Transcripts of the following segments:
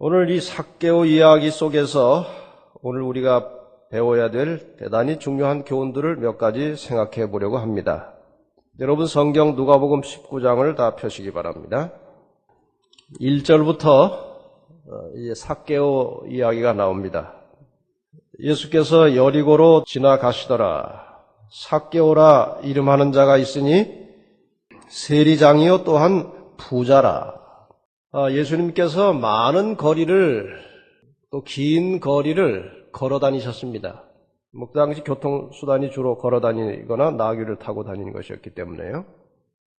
오늘 이 삭개오 이야기 속에서 오늘 우리가 배워야 될 대단히 중요한 교훈들을 몇 가지 생각해 보려고 합니다. 여러분 성경 누가복음 19장을 다 펴시기 바랍니다. 1절부터 이 삭개오 이야기가 나옵니다. 예수께서 여리고로 지나가시더라. 삭개오라 이름하는 자가 있으니 세리장이요 또한 부자라. 예수님께서 많은 거리를 또 긴 거리를 걸어 다니셨습니다. 그 당시 교통수단이 주로 걸어 다니거나 나귀를 타고 다니는 것이었기 때문에요.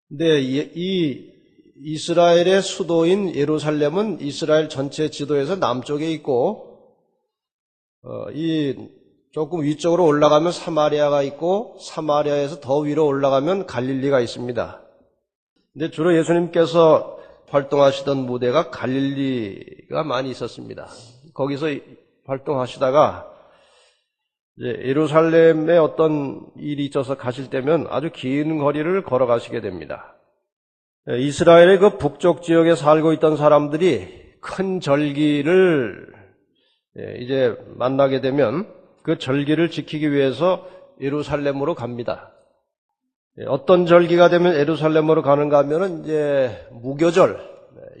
근데 이 이스라엘의 수도인 예루살렘은 이스라엘 전체 지도에서 남쪽에 있고, 이 조금 위쪽으로 올라가면 사마리아가 있고, 사마리아에서 더 위로 올라가면 갈릴리가 있습니다. 근데 주로 예수님께서 활동하시던 무대가 갈릴리가 많이 있었습니다. 거기서 활동하시다가 이제 예루살렘에 어떤 일이 있어서 가실 때면 아주 긴 거리를 걸어가시게 됩니다. 이스라엘의 그 북쪽 지역에 살고 있던 사람들이 큰 절기를 이제 만나게 되면 그 절기를 지키기 위해서 예루살렘으로 갑니다. 어떤 절기가 되면 예루살렘으로 가는가 하면은 이제 무교절,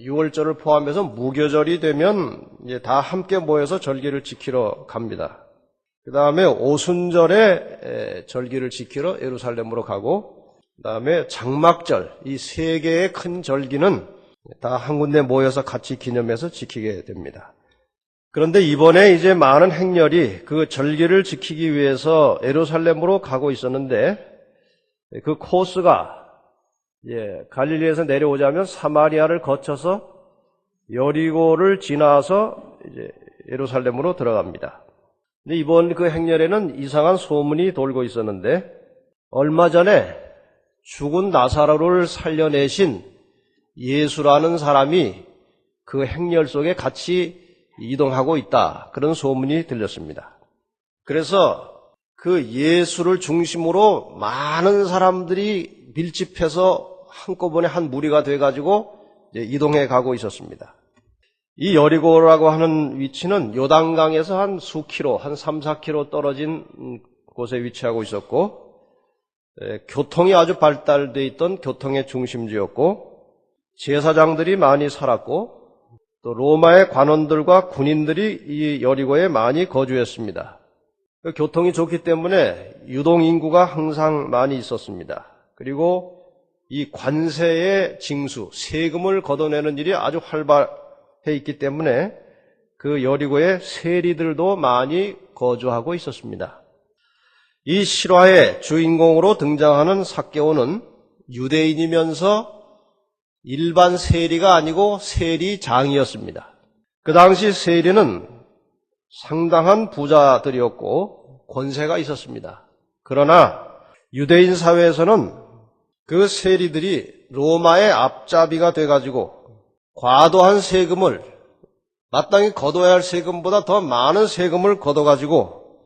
6월절을 포함해서 무교절이 되면 이제 다 함께 모여서 절기를 지키러 갑니다. 그 다음에 오순절에 절기를 지키러 예루살렘으로 가고, 그 다음에 장막절, 이 세 개의 큰 절기는 다 한 군데 모여서 같이 기념해서 지키게 됩니다. 그런데 이번에 이제 많은 행렬이 그 절기를 지키기 위해서 예루살렘으로 가고 있었는데, 그 코스가 갈릴리에서 내려오자면 사마리아를 거쳐서 여리고를 지나서 이제 예루살렘으로 들어갑니다. 근데 이번 그 행렬에는 이상한 소문이 돌고 있었는데, 얼마 전에 죽은 나사로를 살려내신 예수라는 사람이 그 행렬 속에 같이 이동하고 있다, 그런 소문이 들렸습니다. 그래서 그 예수를 중심으로 많은 사람들이 밀집해서 한꺼번에 한 무리가 돼가지고 이동해 가고 있었습니다. 이 여리고라고 하는 위치는 요단강에서 한 수킬로, 한 3, 4킬로 떨어진 곳에 위치하고 있었고, 교통이 아주 발달되어 있던 교통의 중심지였고, 제사장들이 많이 살았고, 또 로마의 관원들과 군인들이 이 여리고에 많이 거주했습니다. 교통이 좋기 때문에 유동인구가 항상 많이 있었습니다. 그리고 이 관세의 징수, 세금을 걷어내는 일이 아주 활발해 있기 때문에 그 여리고에 세리들도 많이 거주하고 있었습니다. 이 실화의 주인공으로 등장하는 삭개오는 유대인이면서 일반 세리가 아니고 세리장이었습니다. 그 당시 세리는 상당한 부자들이었고 권세가 있었습니다. 그러나 유대인 사회에서는 그 세리들이 로마의 앞잡이가 돼가지고 과도한 세금을, 마땅히 걷어야 할 세금보다 더 많은 세금을 걷어가지고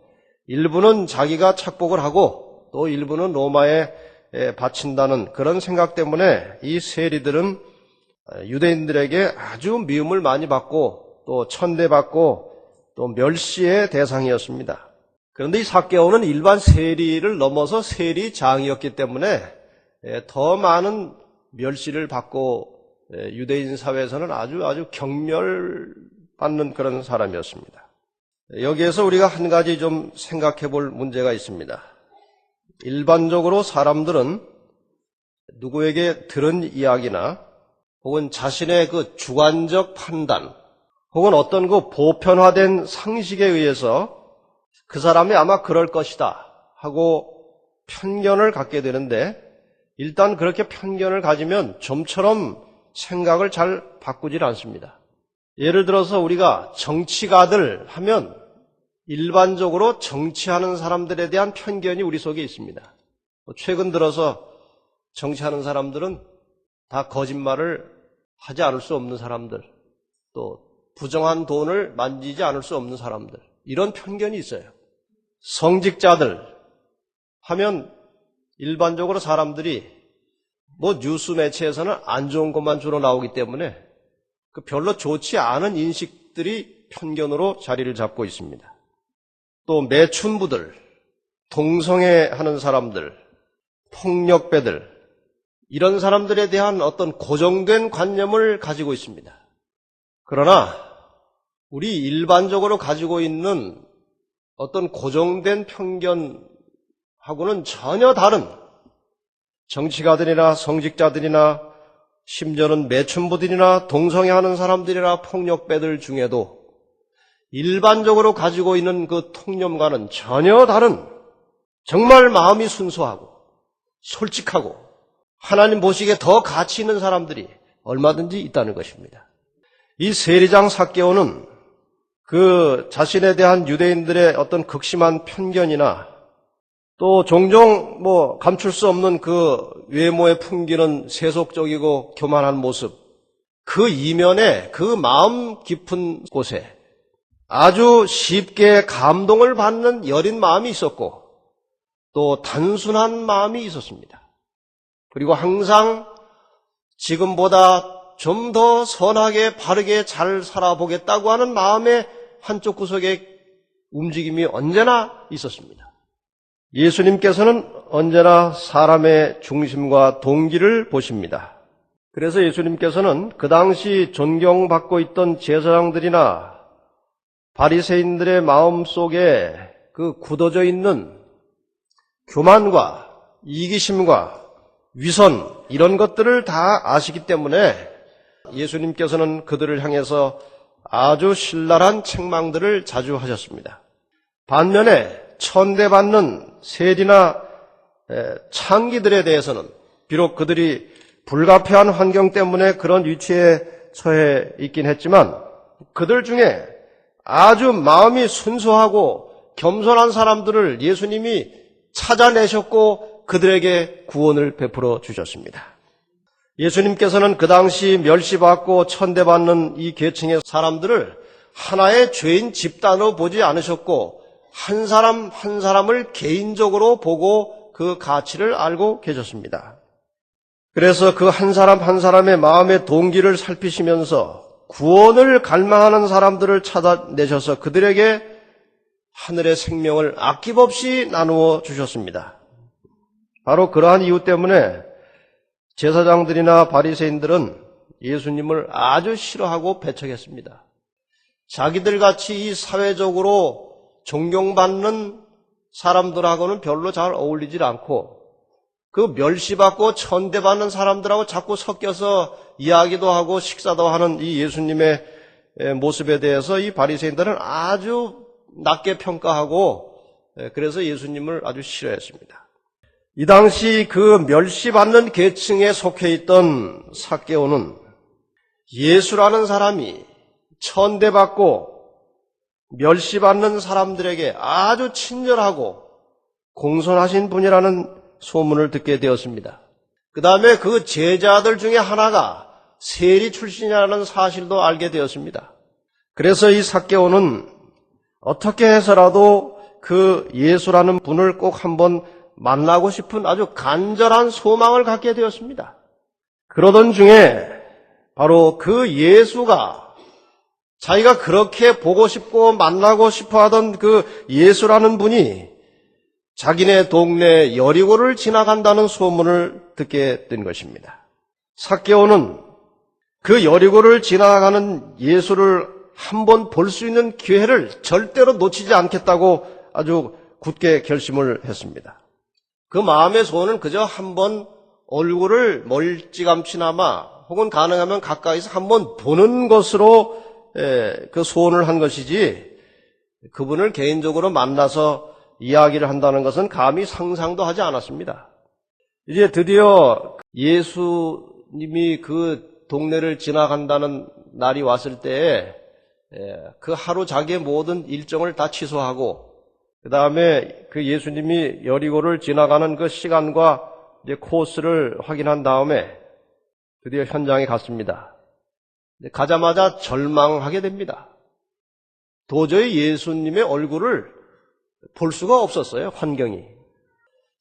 일부는 자기가 착복을 하고 또 일부는 로마에 바친다는 그런 생각 때문에 이 세리들은 유대인들에게 아주 미움을 많이 받고 또 천대받고 또 멸시의 대상이었습니다. 그런데 이 삭개오는 일반 세리를 넘어서 세리장이었기 때문에 더 많은 멸시를 받고 유대인 사회에서는 아주 경멸받는 그런 사람이었습니다. 여기에서 우리가 한 가지 좀 생각해 볼 문제가 있습니다. 일반적으로 사람들은 누구에게 들은 이야기나 혹은 자신의 그 주관적 판단 혹은 어떤 그 보편화된 상식에 의해서 그 사람이 아마 그럴 것이다 하고 편견을 갖게 되는데, 일단 그렇게 편견을 가지면 좀처럼 생각을 잘 바꾸질 않습니다. 예를 들어서 우리가 정치가들 하면 일반적으로 정치하는 사람들에 대한 편견이 우리 속에 있습니다. 최근 들어서 정치하는 사람들은 다 거짓말을 하지 않을 수 없는 사람들, 또 부정한 돈을 만지지 않을 수 없는 사람들, 이런 편견이 있어요. 성직자들 하면 일반적으로 사람들이 뉴스 매체에서는 안 좋은 것만 주로 나오기 때문에 그 별로 좋지 않은 인식 규칙들이 편견으로 자리를 잡고 있습니다. 또 매춘부들, 동성애하는 사람들, 폭력배들, 이런 사람들에 대한 어떤 고정된 관념을 가지고 있습니다. 그러나 우리 일반적으로 가지고 있는 어떤 고정된 편견하고는 전혀 다른 정치가들이나 성직자들이나 심지어는 매춘부들이나 동성애하는 사람들이나 폭력배들 중에도 일반적으로 가지고 있는 그 통념과는 전혀 다른 정말 마음이 순수하고 솔직하고 하나님 보시기에 더 가치 있는 사람들이 얼마든지 있다는 것입니다. 이 세리장 삭개오는 그 자신에 대한 유대인들의 어떤 극심한 편견이나 또 종종 감출 수 없는 그 외모에 풍기는 세속적이고 교만한 모습, 그 이면에 그 마음 깊은 곳에 아주 쉽게 감동을 받는 여린 마음이 있었고 또 단순한 마음이 있었습니다. 그리고 항상 지금보다 좀 더 선하게 바르게 잘 살아보겠다고 하는 마음의 한쪽 구석에 움직임이 언제나 있었습니다. 예수님께서는 언제나 사람의 중심과 동기를 보십니다. 그래서 예수님께서는 그 당시 존경받고 있던 제사장들이나 바리새인들의 마음속에 그 굳어져 있는 교만과 이기심과 위선 이런 것들을 다 아시기 때문에 예수님께서는 그들을 향해서 아주 신랄한 책망들을 자주 하셨습니다. 반면에 천대받는 세리나 창기들에 대해서는 비록 그들이 불가피한 환경 때문에 그런 위치에 처해 있긴 했지만 그들 중에 아주 마음이 순수하고 겸손한 사람들을 예수님이 찾아내셨고 그들에게 구원을 베풀어 주셨습니다. 예수님께서는 그 당시 멸시받고 천대받는 이 계층의 사람들을 하나의 죄인 집단으로 보지 않으셨고 한 사람 한 사람을 개인적으로 보고 그 가치를 알고 계셨습니다. 그래서 그 한 사람 한 사람의 마음의 동기를 살피시면서 구원을 갈망하는 사람들을 찾아내셔서 그들에게 하늘의 생명을 아낌없이 나누어 주셨습니다. 바로 그러한 이유 때문에 제사장들이나 바리새인들은 예수님을 아주 싫어하고 배척했습니다. 자기들 같이 이 사회적으로 존경받는 사람들하고는 별로 잘 어울리질 않고 그 멸시받고 천대받는 사람들하고 자꾸 섞여서 이야기도 하고 식사도 하는 이 예수님의 모습에 대해서 이 바리새인들은 아주 낮게 평가하고 그래서 예수님을 아주 싫어했습니다. 이 당시 그 멸시받는 계층에 속해 있던 삭개오는 예수라는 사람이 천대받고 멸시받는 사람들에게 아주 친절하고 공손하신 분이라는 소문을 듣게 되었습니다. 그 다음에 그 제자들 중에 하나가 세리 출신이라는 사실도 알게 되었습니다. 그래서 이 삭개오는 어떻게 해서라도 그 예수라는 분을 꼭 한번 만나고 싶은 아주 간절한 소망을 갖게 되었습니다. 그러던 중에 바로 그 예수가 자기가 그렇게 보고 싶고 만나고 싶어 하던 그 예수라는 분이 자기네 동네 여리고를 지나간다는 소문을 듣게 된 것입니다. 삭개오는 그 여리고를 지나가는 예수를 한번 볼 수 있는 기회를 절대로 놓치지 않겠다고 아주 굳게 결심을 했습니다. 그 마음의 소원은 그저 한번 얼굴을 멀찌감치나마 혹은 가능하면 가까이서 한번 보는 것으로 그 소원을 한 것이지 그분을 개인적으로 만나서 이야기를 한다는 것은 감히 상상도 하지 않았습니다. 이제 드디어 예수님이 그 동네를 지나간다는 날이 왔을 때에 그 하루 자기의 모든 일정을 다 취소하고 그 다음에 그 예수님이 여리고를 지나가는 그 시간과 이제 코스를 확인한 다음에 드디어 현장에 갔습니다. 가자마자 절망하게 됩니다. 도저히 예수님의 얼굴을 볼 수가 없었어요, 환경이.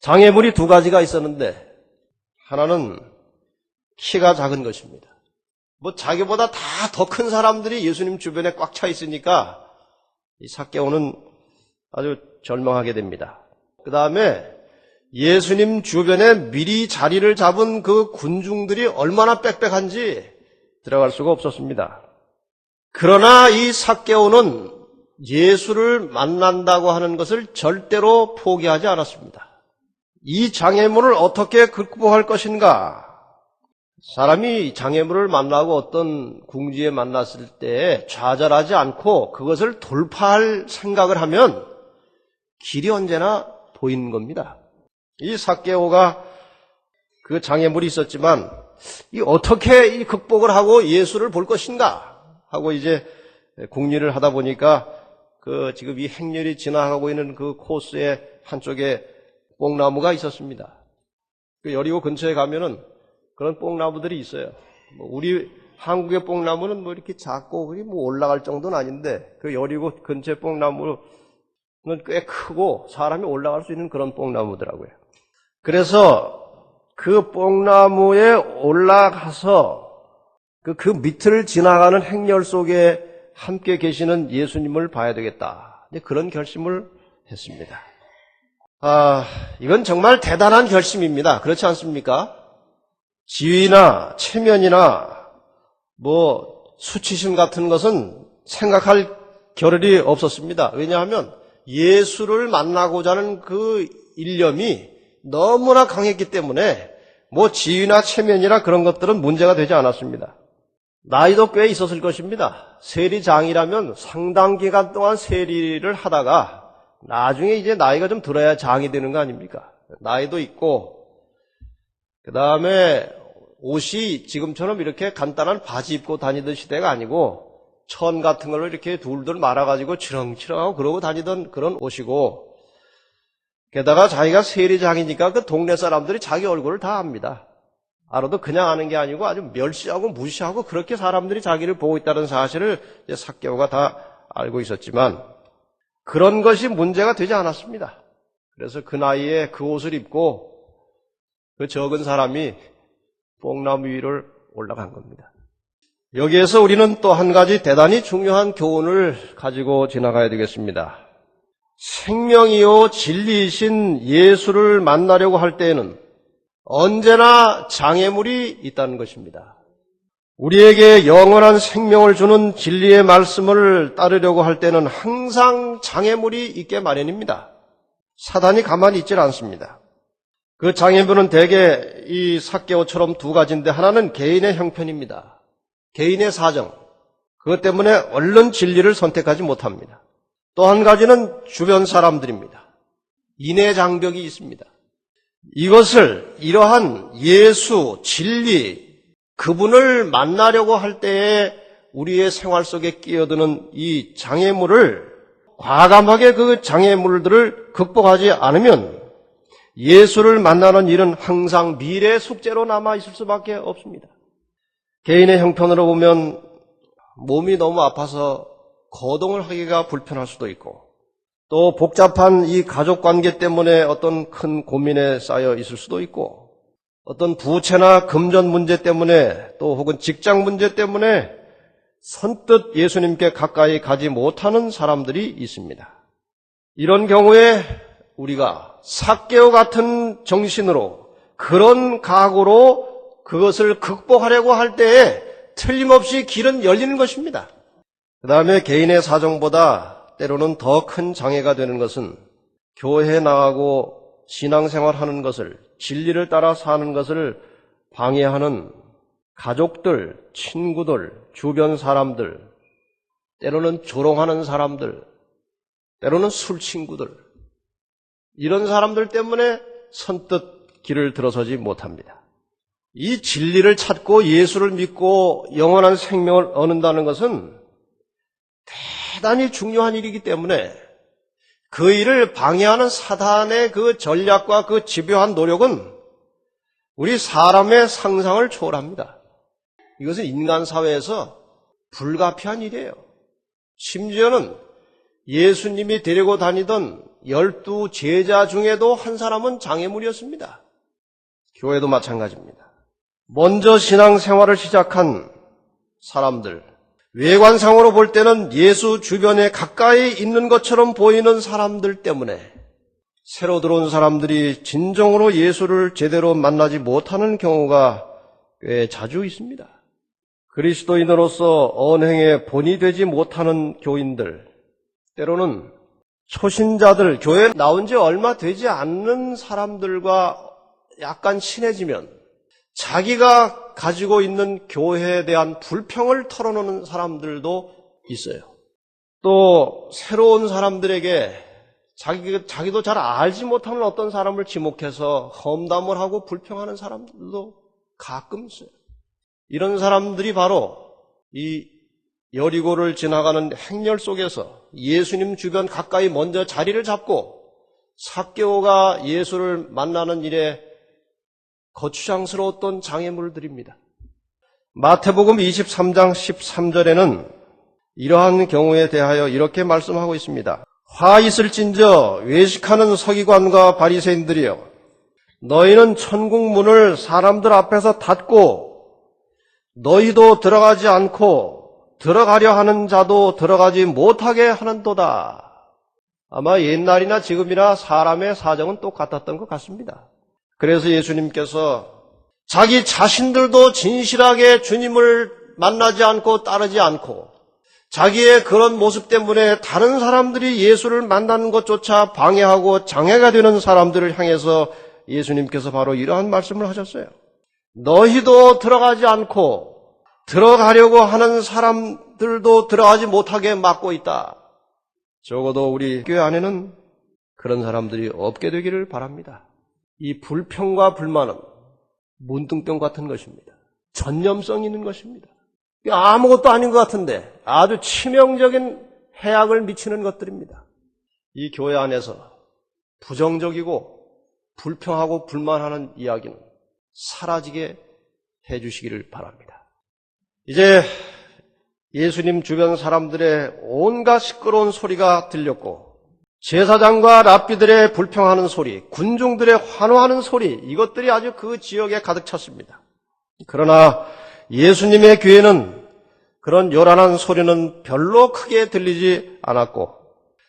장애물이 두 가지가 있었는데 하나는 키가 작은 것입니다. 뭐 자기보다 다 더 큰 사람들이 예수님 주변에 꽉 차 있으니까 이 삭개오는 아주 절망하게 됩니다. 그 다음에 예수님 주변에 미리 자리를 잡은 그 군중들이 얼마나 빽빽한지 들어갈 수가 없었습니다. 그러나 이 삭개오는 예수를 만난다고 하는 것을 절대로 포기하지 않았습니다. 이 장애물을 어떻게 극복할 것인가? 사람이 장애물을 만나고 어떤 궁지에 만났을 때 좌절하지 않고 그것을 돌파할 생각을 하면 길이 언제나 보이는 겁니다. 이 삭개오가 그 장애물이 있었지만 어떻게 이 극복을 하고 예수를 볼 것인가 하고 이제 궁리를 하다 보니까 지금 이 행렬이 지나가고 있는 그 코스의 한쪽에 뽕나무가 있었습니다. 그 여리고 근처에 가면은 그런 뽕나무들이 있어요. 우리 한국의 뽕나무는 이렇게 작고 올라갈 정도는 아닌데 그 여리고 근처의 뽕나무는 꽤 크고 사람이 올라갈 수 있는 그런 뽕나무더라고요. 그래서 그 뽕나무에 올라가서 그 밑을 지나가는 행렬 속에 함께 계시는 예수님을 봐야 되겠다. 그런 결심을 했습니다. 이건 정말 대단한 결심입니다. 그렇지 않습니까? 지위나 체면이나 수치심 같은 것은 생각할 겨를이 없었습니다. 왜냐하면 예수를 만나고자 하는 그 일념이 너무나 강했기 때문에 지위나 체면이나 그런 것들은 문제가 되지 않았습니다. 나이도 꽤 있었을 것입니다. 세리장이라면 상당 기간 동안 세리를 하다가 나중에 이제 나이가 좀 들어야 장이 되는 거 아닙니까? 나이도 있고, 그 다음에 옷이 지금처럼 이렇게 간단한 바지 입고 다니던 시대가 아니고 천 같은 걸로 이렇게 둘둘 말아가지고 치렁치렁하고 그러고 다니던 그런 옷이고, 게다가 자기가 세리장이니까 그 동네 사람들이 자기 얼굴을 다 압니다. 알아도 그냥 아는 게 아니고 아주 멸시하고 무시하고 그렇게 사람들이 자기를 보고 있다는 사실을 이제 삭개오가 다 알고 있었지만 그런 것이 문제가 되지 않았습니다. 그래서 그 나이에 그 옷을 입고 그 적은 사람이 뽕나무 위를 올라간 겁니다. 여기에서 우리는 또 한 가지 대단히 중요한 교훈을 가지고 지나가야 되겠습니다. 생명이요 진리이신 예수를 만나려고 할 때에는 언제나 장애물이 있다는 것입니다. 우리에게 영원한 생명을 주는 진리의 말씀을 따르려고 할 때는 항상 장애물이 있게 마련입니다. 사단이 가만히 있질 않습니다. 그 장애물은 대개 이 삭개오처럼 두 가지인데 하나는 개인의 형편입니다. 개인의 사정. 그것 때문에 얼른 진리를 선택하지 못합니다. 또 한 가지는 주변 사람들입니다. 인해 장벽이 있습니다. 이것을 이러한 예수, 진리, 그분을 만나려고 할 때에 우리의 생활 속에 끼어드는 이 장애물을 과감하게 그 장애물들을 극복하지 않으면 예수를 만나는 일은 항상 미래의 숙제로 남아있을 수밖에 없습니다. 개인의 형편으로 보면 몸이 너무 아파서 거동을 하기가 불편할 수도 있고 또 복잡한 이 가족 관계 때문에 어떤 큰 고민에 쌓여 있을 수도 있고 어떤 부채나 금전 문제 때문에 또 혹은 직장 문제 때문에 선뜻 예수님께 가까이 가지 못하는 사람들이 있습니다. 이런 경우에 우리가 삭개오 같은 정신으로 그런 각오로 그것을 극복하려고 할 때에 틀림없이 길은 열리는 것입니다. 그 다음에 개인의 사정보다 때로는 더 큰 장애가 되는 것은 교회에 나가고 신앙생활하는 것을 진리를 따라 사는 것을 방해하는 가족들, 친구들, 주변 사람들, 때로는 조롱하는 사람들, 때로는 술 친구들 이런 사람들 때문에 선뜻 길을 들어서지 못합니다. 이 진리를 찾고 예수를 믿고 영원한 생명을 얻는다는 것은 대단히 중요한 일이기 때문에 그 일을 방해하는 사단의 그 전략과 그 집요한 노력은 우리 사람의 상상을 초월합니다. 이것은 인간 사회에서 불가피한 일이에요. 심지어는 예수님이 데리고 다니던 12 제자 중에도 한 사람은 장애물이었습니다. 교회도 마찬가지입니다. 먼저 신앙생활을 시작한 사람들, 외관상으로 볼 때는 예수 주변에 가까이 있는 것처럼 보이는 사람들 때문에 새로 들어온 사람들이 진정으로 예수를 제대로 만나지 못하는 경우가 꽤 자주 있습니다. 그리스도인으로서 언행의 본이 되지 못하는 교인들, 때로는 초신자들, 교회에 나온 지 얼마 되지 않는 사람들과 약간 친해지면 자기가 가지고 있는 교회에 대한 불평을 털어놓는 사람들도 있어요. 또 새로운 사람들에게 자기도 잘 알지 못하는 어떤 사람을 지목해서 험담을 하고 불평하는 사람들도 가끔 있어요. 이런 사람들이 바로 이 여리고를 지나가는 행렬 속에서 예수님 주변 가까이 먼저 자리를 잡고 삭개오가 예수를 만나는 일에 거추장스러웠던 장애물들입니다. 마태복음 23장 13절에는 이러한 경우에 대하여 이렇게 말씀하고 있습니다. 화 있을진저 외식하는 서기관과 바리새인들이여, 너희는 천국 문을 사람들 앞에서 닫고 너희도 들어가지 않고 들어가려 하는 자도 들어가지 못하게 하는도다. 아마 옛날이나 지금이나 사람의 사정은 똑같았던 것 같습니다. 그래서 예수님께서 자기 자신들도 진실하게 주님을 만나지 않고 따르지 않고 자기의 그런 모습 때문에 다른 사람들이 예수를 만나는 것조차 방해하고 장애가 되는 사람들을 향해서 예수님께서 바로 이러한 말씀을 하셨어요. 너희도 들어가지 않고 들어가려고 하는 사람들도 들어가지 못하게 막고 있다. 적어도 우리 교회 안에는 그런 사람들이 없게 되기를 바랍니다. 이 불평과 불만은 문둥병 같은 것입니다. 전염성 있는 것입니다. 아무것도 아닌 것 같은데 아주 치명적인 해악을 미치는 것들입니다. 이 교회 안에서 부정적이고 불평하고 불만하는 이야기는 사라지게 해주시기를 바랍니다. 이제 예수님 주변 사람들의 온갖 시끄러운 소리가 들렸고 제사장과 랍비들의 불평하는 소리, 군중들의 환호하는 소리, 이것들이 아주 그 지역에 가득 찼습니다. 그러나 예수님의 귀에는 그런 요란한 소리는 별로 크게 들리지 않았고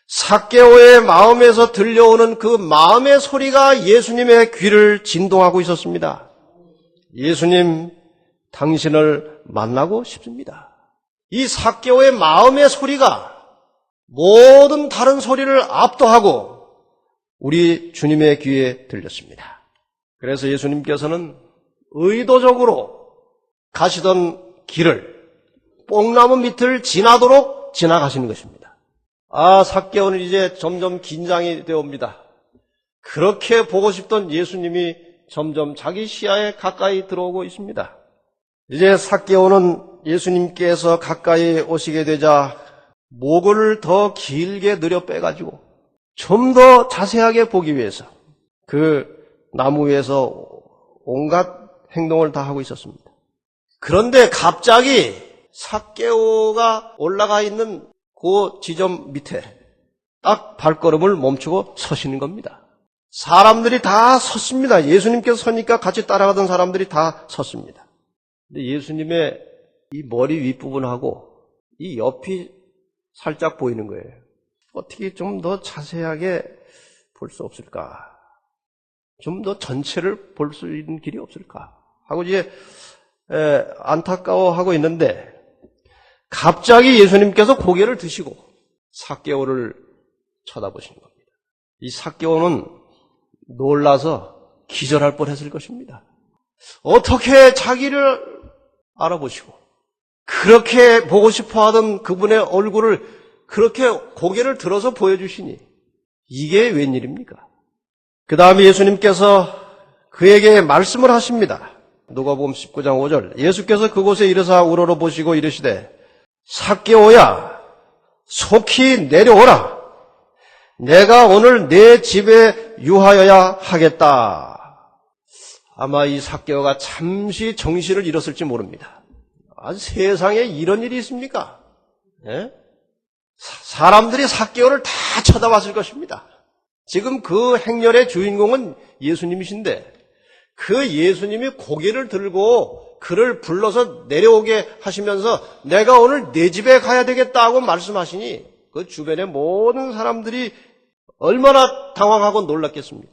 삭개오의 마음에서 들려오는 그 마음의 소리가 예수님의 귀를 진동하고 있었습니다. 예수님, 당신을 만나고 싶습니다. 이 삭개오의 마음의 소리가 모든 다른 소리를 압도하고 우리 주님의 귀에 들렸습니다. 그래서 예수님께서는 의도적으로 가시던 길을 뽕나무 밑을 지나도록 지나가시는 것입니다. 삭개오는 이제 점점 긴장이 되옵니다. 그렇게 보고 싶던 예수님이 점점 자기 시야에 가까이 들어오고 있습니다. 이제 삭개오는 예수님께서 가까이 오시게 되자 목을 더 길게 늘여 빼가지고 좀 더 자세하게 보기 위해서 그 나무 위에서 온갖 행동을 다 하고 있었습니다. 그런데 갑자기 삭개오가 올라가 있는 그 지점 밑에 딱 발걸음을 멈추고 서시는 겁니다. 사람들이 다 섰습니다. 예수님께서 서니까 같이 따라가던 사람들이 다 섰습니다. 근데 예수님의 이 머리 윗부분하고 이 옆이 살짝 보이는 거예요. 어떻게 좀 더 자세하게 볼 수 없을까? 좀 더 전체를 볼 수 있는 길이 없을까? 하고 이제 안타까워하고 있는데 갑자기 예수님께서 고개를 드시고 삭개오를 쳐다보시는 겁니다. 이 삭개오는 놀라서 기절할 뻔했을 것입니다. 어떻게 자기를 알아보시고 그렇게 보고 싶어하던 그분의 얼굴을 그렇게 고개를 들어서 보여주시니 이게 웬일입니까? 그 다음에 예수님께서 그에게 말씀을 하십니다. 누가복음 19장 5절 예수께서 그곳에 이르사 우러러 보시고 이르시되 삭개오야 속히 내려오라. 내가 오늘 내 집에 유하여야 하겠다. 아마 이 삭개오가 잠시 정신을 잃었을지 모릅니다. 세상에 이런 일이 있습니까? 예? 사람들이 삭개오를 다 쳐다봤을 것입니다. 지금 그 행렬의 주인공은 예수님이신데 그 예수님이 고개를 들고 그를 불러서 내려오게 하시면서 내가 오늘 내 집에 가야 되겠다고 말씀하시니 그 주변의 모든 사람들이 얼마나 당황하고 놀랐겠습니까?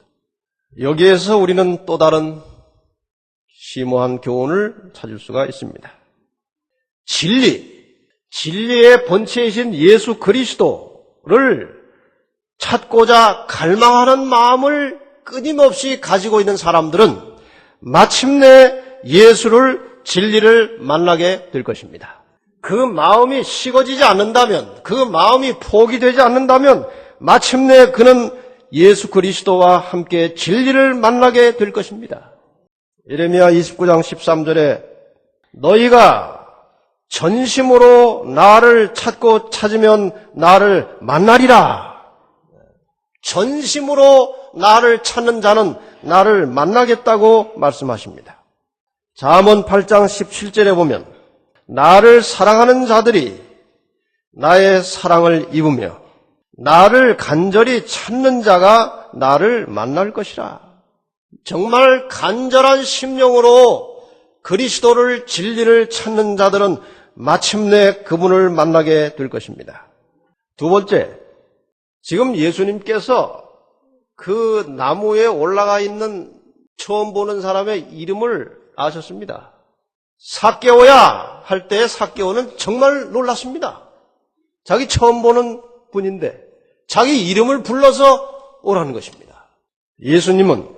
여기에서 우리는 또 다른 심오한 교훈을 찾을 수가 있습니다. 진리의 본체이신 예수 그리스도를 찾고자 갈망하는 마음을 끊임없이 가지고 있는 사람들은 마침내 예수를, 진리를 만나게 될 것입니다. 그 마음이 식어지지 않는다면, 그 마음이 포기되지 않는다면 마침내 그는 예수 그리스도와 함께 진리를 만나게 될 것입니다. 예레미야 29장 13절에 너희가 전심으로 나를 찾고 찾으면 나를 만나리라. 전심으로 나를 찾는 자는 나를 만나겠다고 말씀하십니다. 잠언 8장 17절에 보면 나를 사랑하는 자들이 나의 사랑을 입으며 나를 간절히 찾는 자가 나를 만날 것이라. 정말 간절한 심령으로 그리스도를, 진리를 찾는 자들은 마침내 그분을 만나게 될 것입니다. 두 번째, 지금 예수님께서 그 나무에 올라가 있는 처음 보는 사람의 이름을 아셨습니다. 삭개오야 할 때 삭개오는 정말 놀랐습니다. 자기 처음 보는 분인데 자기 이름을 불러서 오라는 것입니다. 예수님은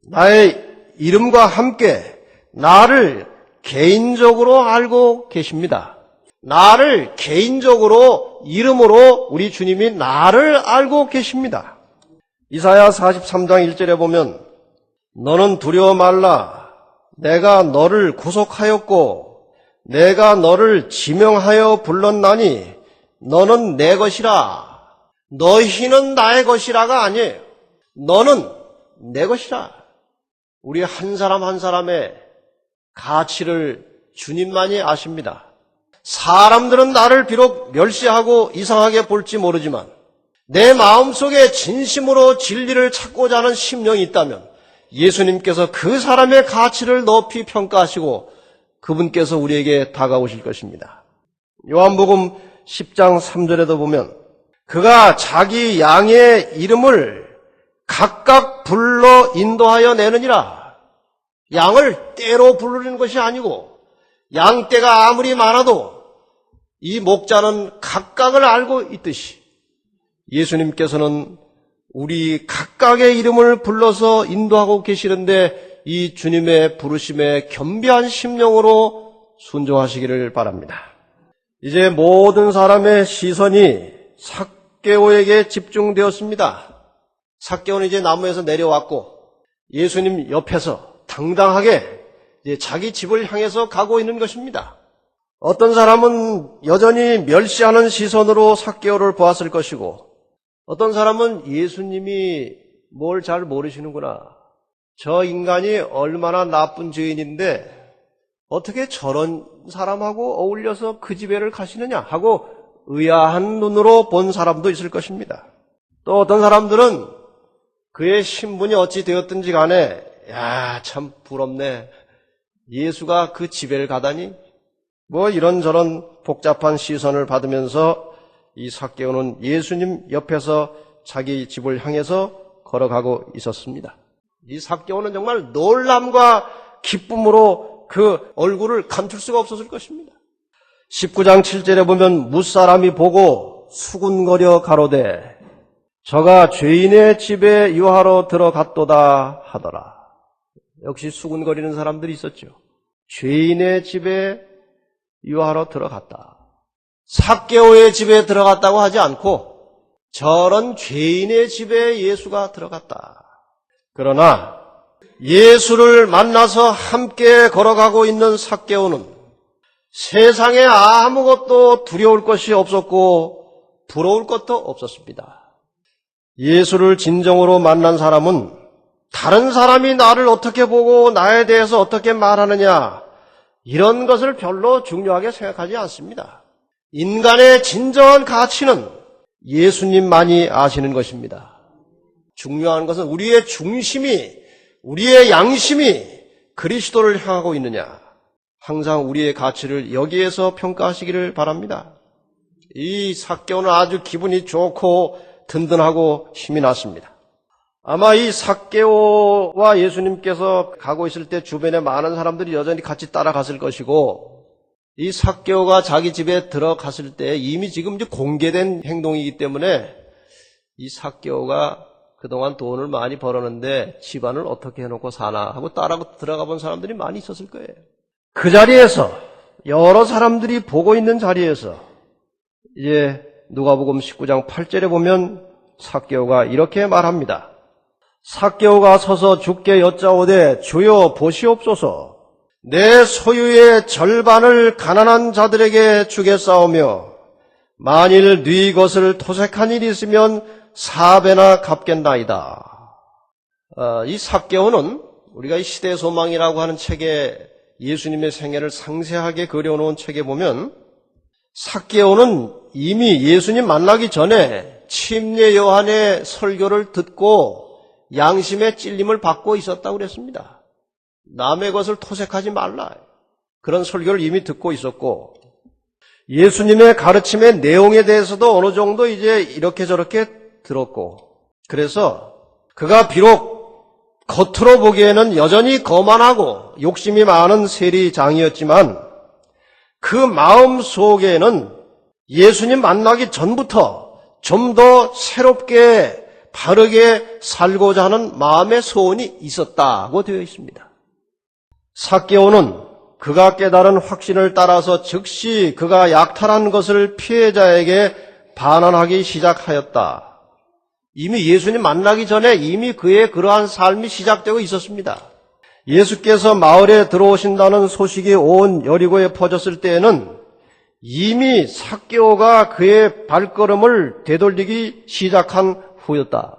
나의 이름과 함께 나를 개인적으로 알고 계십니다. 나를 개인적으로 이름으로 우리 주님이 나를 알고 계십니다. 이사야 43장 1절에 보면 너는 두려워 말라. 내가 너를 구속하였고 내가 너를 지명하여 불렀나니 너는 내 것이라. 너희는 나의 것이라가 아니에요. 너는 내 것이라. 우리 한 사람 한 사람의 가치를 주님만이 아십니다. 사람들은 나를 비록 멸시하고 이상하게 볼지 모르지만 내 마음속에 진심으로 진리를 찾고자 하는 심령이 있다면 예수님께서 그 사람의 가치를 높이 평가하시고 그분께서 우리에게 다가오실 것입니다. 요한복음 10장 3절에도 보면 그가 자기 양의 이름을 각각 불러 인도하여 내느니라. 양을 떼로 부르는 것이 아니고 양떼가 아무리 많아도 이 목자는 각각을 알고 있듯이 예수님께서는 우리 각각의 이름을 불러서 인도하고 계시는데 이 주님의 부르심에 겸비한 심령으로 순종하시기를 바랍니다. 이제 모든 사람의 시선이 삭개오에게 집중되었습니다. 삭개오는 이제 나무에서 내려왔고 예수님 옆에서 당당하게 이제 자기 집을 향해서 가고 있는 것입니다. 어떤 사람은 여전히 멸시하는 시선으로 삭개오를 보았을 것이고 어떤 사람은 예수님이 뭘 잘 모르시는구나. 저 인간이 얼마나 나쁜 죄인인데 어떻게 저런 사람하고 어울려서 그 집에를 가시느냐 하고 의아한 눈으로 본 사람도 있을 것입니다. 또 어떤 사람들은 그의 신분이 어찌 되었든지 간에 야, 참 부럽네. 예수가 그 집에를 가다니? 뭐 이런저런 복잡한 시선을 받으면서 이 삭개오는 예수님 옆에서 자기 집을 향해서 걸어가고 있었습니다. 이 삭개오는 정말 놀람과 기쁨으로 그 얼굴을 감출 수가 없었을 것입니다. 19장 7절에 보면 무사람이 보고 수군거려 가로되 저가 죄인의 집에 유하러 들어갔도다 하더라. 역시 수군거리는 사람들이 있었죠. 죄인의 집에 유하러 들어갔다. 삭개오의 집에 들어갔다고 하지 않고 저런 죄인의 집에 예수가 들어갔다. 그러나 예수를 만나서 함께 걸어가고 있는 삭개오는 세상에 아무것도 두려울 것이 없었고 부러울 것도 없었습니다. 예수를 진정으로 만난 사람은 다른 사람이 나를 어떻게 보고 나에 대해서 어떻게 말하느냐 이런 것을 별로 중요하게 생각하지 않습니다. 인간의 진정한 가치는 예수님만이 아시는 것입니다. 중요한 것은 우리의 중심이, 우리의 양심이 그리스도를 향하고 있느냐, 항상 우리의 가치를 여기에서 평가하시기를 바랍니다. 이 삭개오는 아주 기분이 좋고 든든하고 힘이 났습니다. 아마 이 삭개오와 예수님께서 가고 있을 때 주변에 많은 사람들이 여전히 같이 따라갔을 것이고, 이 삭개오가 자기 집에 들어갔을 때 이미 지금 이제 공개된 행동이기 때문에 이 삭개오가 그동안 돈을 많이 벌었는데 집안을 어떻게 해놓고 사나 하고 따라 들어가 본 사람들이 많이 있었을 거예요. 그 자리에서, 여러 사람들이 보고 있는 자리에서 이제 누가복음 19장 8절에 보면 삭개오가 이렇게 말합니다. 삭개오가 서서 주께 여짜오되 주여 보시옵소서, 내 소유의 절반을 가난한 자들에게 주겠사오며 만일 네 것을 토색한 일이 있으면 4배나 갚겠나이다. 이 삭개오는 우리가 이 시대의 소망이라고 하는 책에 예수님의 생애를 상세하게 그려놓은 책에 보면 삭개오는 이미 예수님 만나기 전에 침례 요한의 설교를 듣고 양심의 찔림을 받고 있었다고 그랬습니다. 남의 것을 토색하지 말라. 그런 설교를 이미 듣고 있었고, 예수님의 가르침의 내용에 대해서도 어느 정도 이제 이렇게 저렇게 들었고, 그래서 그가 비록 겉으로 보기에는 여전히 거만하고 욕심이 많은 세리장이었지만 그 마음 속에는 예수님 만나기 전부터 좀 더 새롭게 바르게 살고자 하는 마음의 소원이 있었다고 되어 있습니다. 삭개오는 그가 깨달은 확신을 따라서 즉시 그가 약탈한 것을 피해자에게 반환하기 시작하였다. 이미 예수님 만나기 전에 이미 그의 그러한 삶이 시작되고 있었습니다. 예수께서 마을에 들어오신다는 소식이 온 여리고에 퍼졌을 때에는 이미 삭개오가 그의 발걸음을 되돌리기 시작한 후였다.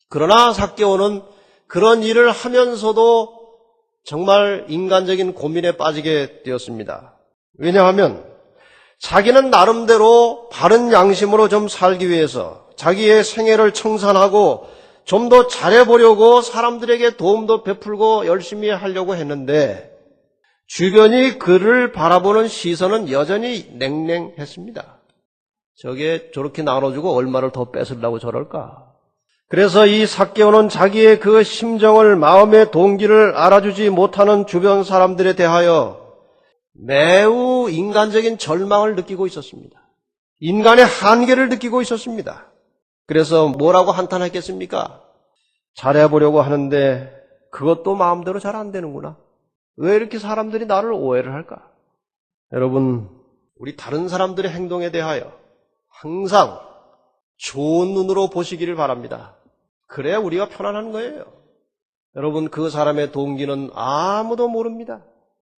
그러나 삭개오는 그런 일을 하면서도 정말 인간적인 고민에 빠지게 되었습니다. 왜냐하면 자기는 나름대로 바른 양심으로 좀 살기 위해서 자기의 생애를 청산하고 좀 더 잘해보려고 사람들에게 도움도 베풀고 열심히 하려고 했는데 주변이 그를 바라보는 시선은 여전히 냉랭했습니다. 저게 저렇게 나눠주고 얼마를 더 뺏으려고 저럴까? 그래서 이 삭개오는 자기의 그 심정을, 마음의 동기를 알아주지 못하는 주변 사람들에 대하여 매우 인간적인 절망을 느끼고 있었습니다. 인간의 한계를 느끼고 있었습니다. 그래서 뭐라고 한탄했겠습니까? 잘해보려고 하는데 그것도 마음대로 잘 안 되는구나. 왜 이렇게 사람들이 나를 오해를 할까? 여러분, 우리 다른 사람들의 행동에 대하여 항상 좋은 눈으로 보시기를 바랍니다. 그래야 우리가 편안한 거예요. 여러분, 그 사람의 동기는 아무도 모릅니다.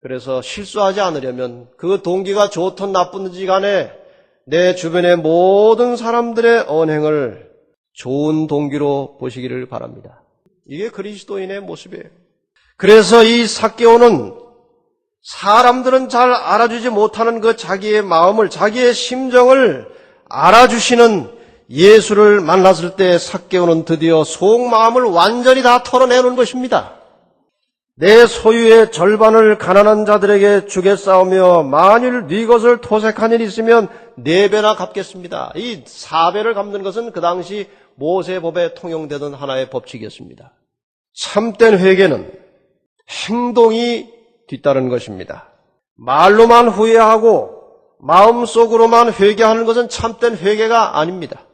그래서 실수하지 않으려면 그 동기가 좋든 나쁘든지 간에 내 주변의 모든 사람들의 언행을 좋은 동기로 보시기를 바랍니다. 이게 그리스도인의 모습이에요. 그래서 이 삭개오는 사람들은 잘 알아주지 못하는 그 자기의 마음을, 자기의 심정을 알아주시는 예수를 만났을 때 삭개오는 드디어 속마음을 완전히 다 털어내는 것입니다. 내 소유의 절반을 가난한 자들에게 주겠사오며 만일 네 것을 토색한 일이 있으면 4배나 갚겠습니다. 이 4배를 갚는 것은 그 당시 모세법에 통용되던 하나의 법칙이었습니다. 참된 회개는 행동이 뒤따른 것입니다. 말로만 후회하고 마음속으로만 회개하는 것은 참된 회개가 아닙니다.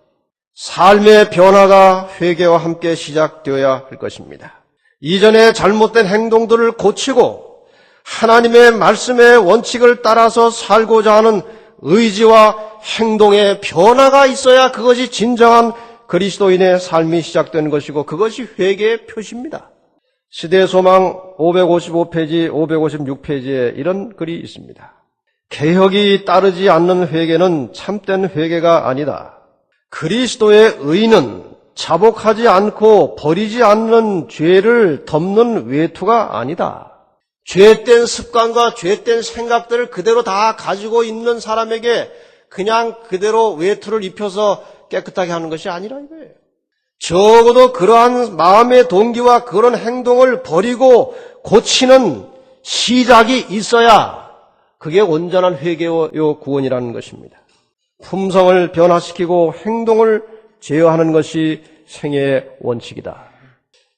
삶의 변화가 회개와 함께 시작되어야 할 것입니다. 이전에 잘못된 행동들을 고치고 하나님의 말씀의 원칙을 따라서 살고자 하는 의지와 행동의 변화가 있어야 그것이 진정한 그리스도인의 삶이 시작되는 것이고 그것이 회개의 표시입니다. 시대의 소망 555페이지, 556페이지에 이런 글이 있습니다. 개혁이 따르지 않는 회개는 참된 회개가 아니다. 그리스도의 의는 자복하지 않고 버리지 않는 죄를 덮는 외투가 아니다. 죄된 습관과 죄된 생각들을 그대로 다 가지고 있는 사람에게 그냥 그대로 외투를 입혀서 깨끗하게 하는 것이 아니라 이거예요. 적어도 그러한 마음의 동기와 그런 행동을 버리고 고치는 시작이 있어야 그게 온전한 회개요 구원이라는 것입니다. 품성을 변화시키고 행동을 제어하는 것이 생애의 원칙이다.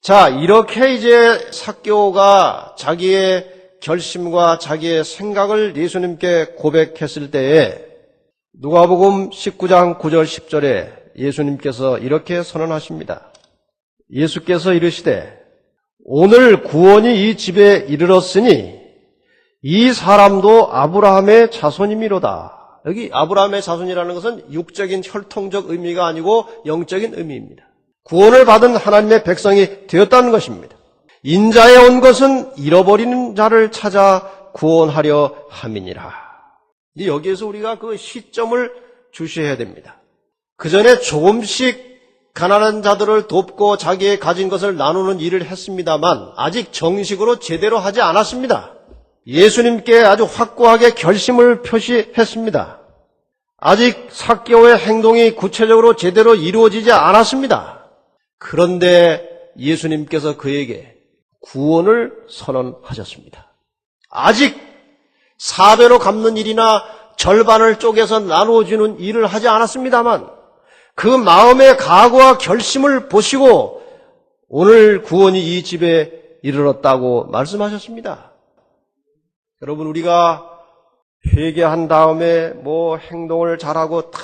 자, 이렇게 이제 삭개오가 자기의 결심과 자기의 생각을 예수님께 고백했을 때에 누가복음 19장 9절 10절에 예수님께서 이렇게 선언하십니다. 예수께서 이르시되 오늘 구원이 이 집에 이르렀으니 이 사람도 아브라함의 자손이미로다. 여기 아브라함의 자손이라는 것은 육적인 혈통적 의미가 아니고 영적인 의미입니다. 구원을 받은 하나님의 백성이 되었다는 것입니다. 인자에 온 것은 잃어버리는 자를 찾아 구원하려 함이니라. 여기에서 우리가 그 시점을 주시해야 됩니다. 그 전에 조금씩 가난한 자들을 돕고 자기의 가진 것을 나누는 일을 했습니다만 아직 정식으로 제대로 하지 않았습니다. 예수님께 아주 확고하게 결심을 표시했습니다. 아직 삭개오의 행동이 구체적으로 제대로 이루어지지 않았습니다. 그런데 예수님께서 그에게 구원을 선언하셨습니다. 아직 4배로 갚는 일이나 절반을 쪼개서 나누어주는 일을 하지 않았습니다만 그 마음의 각오와 결심을 보시고 오늘 구원이 이 집에 이르렀다고 말씀하셨습니다. 여러분, 우리가 회개한 다음에 행동을 잘하고 다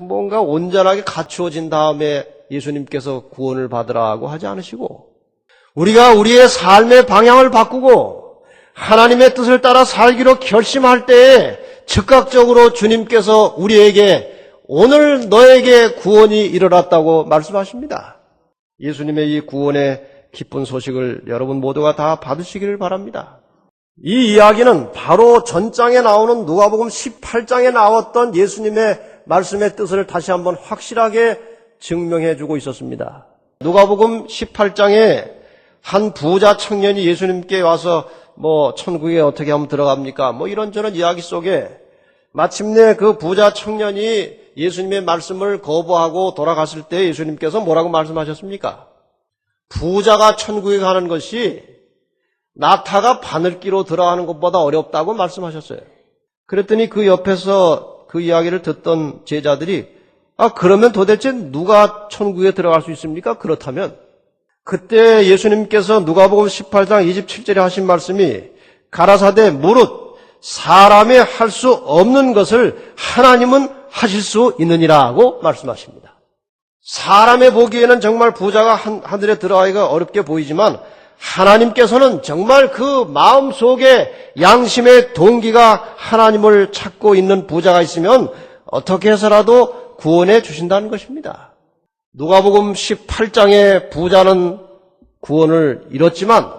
뭔가 온전하게 갖추어진 다음에 예수님께서 구원을 받으라고 하지 않으시고 우리가 우리의 삶의 방향을 바꾸고 하나님의 뜻을 따라 살기로 결심할 때에 즉각적으로 주님께서 우리에게 오늘 너에게 구원이 이르렀다고 말씀하십니다. 예수님의 이 구원의 기쁜 소식을 여러분 모두가 다 받으시기를 바랍니다. 이 이야기는 바로 전장에 나오는 누가복음 18장에 나왔던 예수님의 말씀의 뜻을 다시 한번 확실하게 증명해 주고 있었습니다. 누가복음 18장에 한 부자 청년이 예수님께 와서 천국에 어떻게 하면 들어갑니까? 이런저런 이야기 속에 마침내 그 부자 청년이 예수님의 말씀을 거부하고 돌아갔을 때 예수님께서 뭐라고 말씀하셨습니까? 부자가 천국에 가는 것이 낙타가 바늘기로 들어가는 것보다 어렵다고 말씀하셨어요. 그랬더니 그 옆에서 그 이야기를 듣던 제자들이 그러면 도대체 누가 천국에 들어갈 수 있습니까? 그렇다면 그때 예수님께서 누가복음 18장 27절에 하신 말씀이 가라사대 무릇 사람이 할 수 없는 것을 하나님은 하실 수 있느니라고 말씀하십니다. 사람의 보기에는 정말 부자가 하늘에 들어가기가 어렵게 보이지만 하나님께서는 정말 그 마음속에 양심의 동기가 하나님을 찾고 있는 부자가 있으면 어떻게 해서라도 구원해 주신다는 것입니다. 누가복음 18장의 부자는 구원을 이뤘지만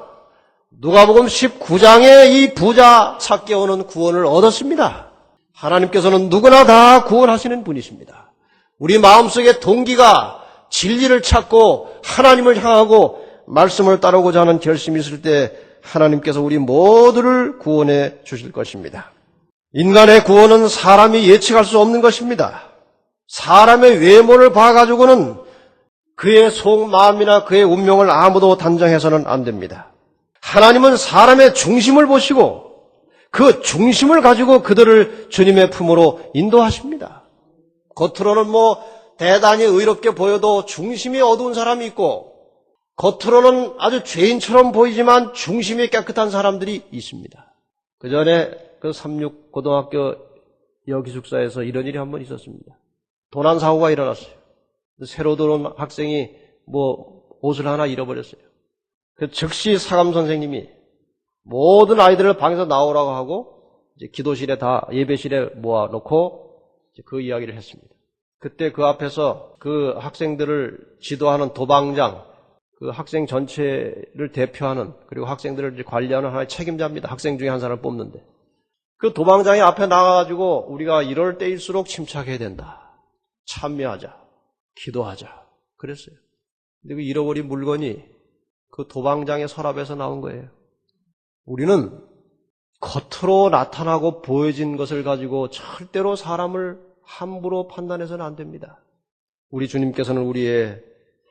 누가복음 19장에 이 부자 삭개오는 구원을 얻었습니다. 하나님께서는 누구나 다 구원하시는 분이십니다. 우리 마음속의 동기가 진리를 찾고 하나님을 향하고 말씀을 따르고자 하는 결심이 있을 때 하나님께서 우리 모두를 구원해 주실 것입니다. 인간의 구원은 사람이 예측할 수 없는 것입니다. 사람의 외모를 봐가지고는 그의 속마음이나 그의 운명을 아무도 단정해서는 안 됩니다. 하나님은 사람의 중심을 보시고 그 중심을 가지고 그들을 주님의 품으로 인도하십니다. 겉으로는 대단히 의롭게 보여도 중심이 어두운 사람이 있고 겉으로는 아주 죄인처럼 보이지만 중심이 깨끗한 사람들이 있습니다. 그 전에 그 삼육고등학교 여기숙사에서 이런 일이 한 번 있었습니다. 도난 사고가 일어났어요. 새로 들어온 학생이 옷을 하나 잃어버렸어요. 그 즉시 사감 선생님이 모든 아이들을 방에서 나오라고 하고 이제 기도실에 다 예배실에 모아놓고 그 이야기를 했습니다. 그때 그 앞에서 그 학생들을 지도하는 도방장, 그 학생 전체를 대표하는 그리고 학생들을 관리하는 하나의 책임자입니다. 학생 중에 한 사람을 뽑는데 그 도방장이 앞에 나가가지고 우리가 이럴 때일수록 침착해야 된다. 참여하자. 기도하자. 그랬어요. 근데 그 잃어버린 물건이 그 도방장의 서랍에서 나온 거예요. 우리는 겉으로 나타나고 보여진 것을 가지고 절대로 사람을 함부로 판단해서는 안 됩니다. 우리 주님께서는 우리의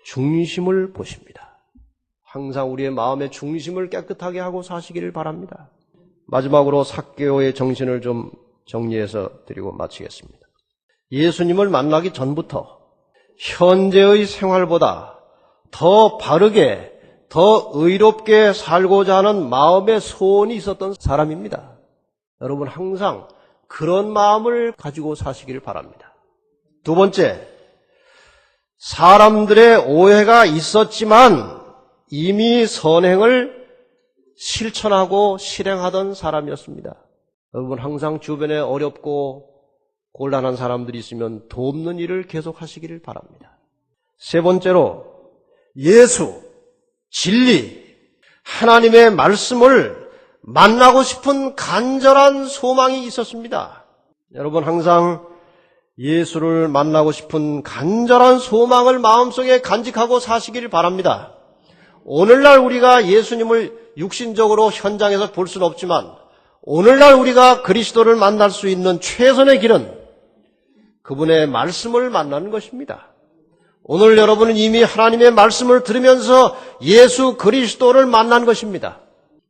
중심을 보십니다. 항상 우리의 마음의 중심을 깨끗하게 하고 사시기를 바랍니다. 마지막으로 삭개오의 정신을 좀 정리해서 드리고 마치겠습니다. 예수님을 만나기 전부터 현재의 생활보다 더 바르게, 더 의롭게 살고자 하는 마음의 소원이 있었던 사람입니다. 여러분 항상 그런 마음을 가지고 사시길 바랍니다. 두 번째, 사람들의 오해가 있었지만 이미 선행을 실천하고 실행하던 사람이었습니다. 여러분 항상 주변에 어렵고 곤란한 사람들이 있으면 돕는 일을 계속하시기를 바랍니다. 세 번째로 예수, 진리, 하나님의 말씀을 만나고 싶은 간절한 소망이 있었습니다. 여러분 항상 예수를 만나고 싶은 간절한 소망을 마음속에 간직하고 사시기를 바랍니다. 오늘날 우리가 예수님을 육신적으로 현장에서 볼 수는 없지만 오늘날 우리가 그리스도를 만날 수 있는 최선의 길은 그분의 말씀을 만나는 것입니다. 오늘 여러분은 이미 하나님의 말씀을 들으면서 예수 그리스도를 만난 것입니다.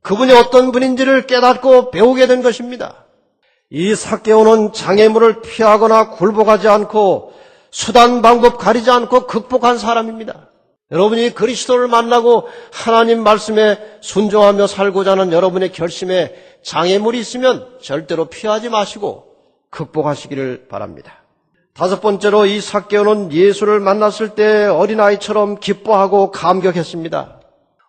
그분이 어떤 분인지를 깨닫고 배우게 된 것입니다. 이 삭개오는 장애물을 피하거나 굴복하지 않고 수단 방법 가리지 않고 극복한 사람입니다. 여러분이 그리스도를 만나고 하나님 말씀에 순종하며 살고자 하는 여러분의 결심에 장애물이 있으면 절대로 피하지 마시고 극복하시기를 바랍니다. 다섯 번째로 이 삭개오는 예수를 만났을 때 어린아이처럼 기뻐하고 감격했습니다.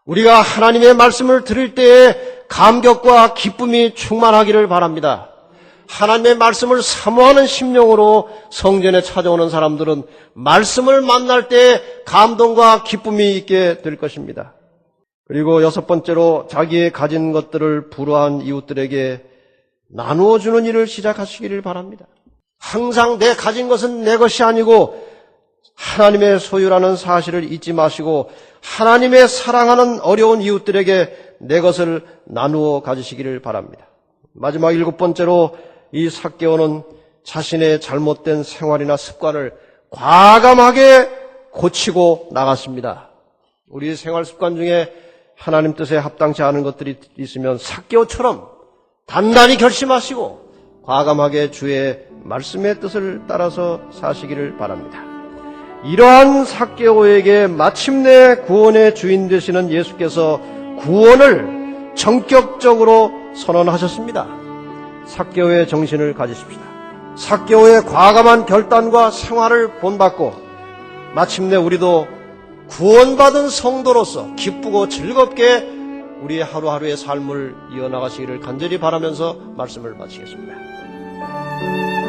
우리가 하나님의 말씀을 들을 때에 감격과 기쁨이 충만하기를 바랍니다. 하나님의 말씀을 사모하는 심령으로 성전에 찾아오는 사람들은 말씀을 만날 때 감동과 기쁨이 있게 될 것입니다. 그리고 여섯 번째로 자기의 가진 것들을 불우한 이웃들에게 나누어 주는 일을 시작하시기를 바랍니다. 항상 내 가진 것은 내 것이 아니고 하나님의 소유라는 사실을 잊지 마시고 하나님의 사랑하는 어려운 이웃들에게 내 것을 나누어 가지시기를 바랍니다. 마지막 일곱 번째로 이 삭개오는 자신의 잘못된 생활이나 습관을 과감하게 고치고 나갔습니다. 우리 생활 습관 중에 하나님 뜻에 합당치 않은 것들이 있으면 삭개오처럼 단단히 결심하시고 과감하게 주의 말씀의 뜻을 따라서 사시기를 바랍니다. 이러한 삭개오에게 마침내 구원의 주인 되시는 예수께서 구원을 전격적으로 선언하셨습니다. 삭개오의 정신을 가지십시다. 삭개오의 과감한 결단과 생활을 본받고 마침내 우리도 구원받은 성도로서 기쁘고 즐겁게 우리의 하루하루의 삶을 이어나가시기를 간절히 바라면서 말씀을 마치겠습니다.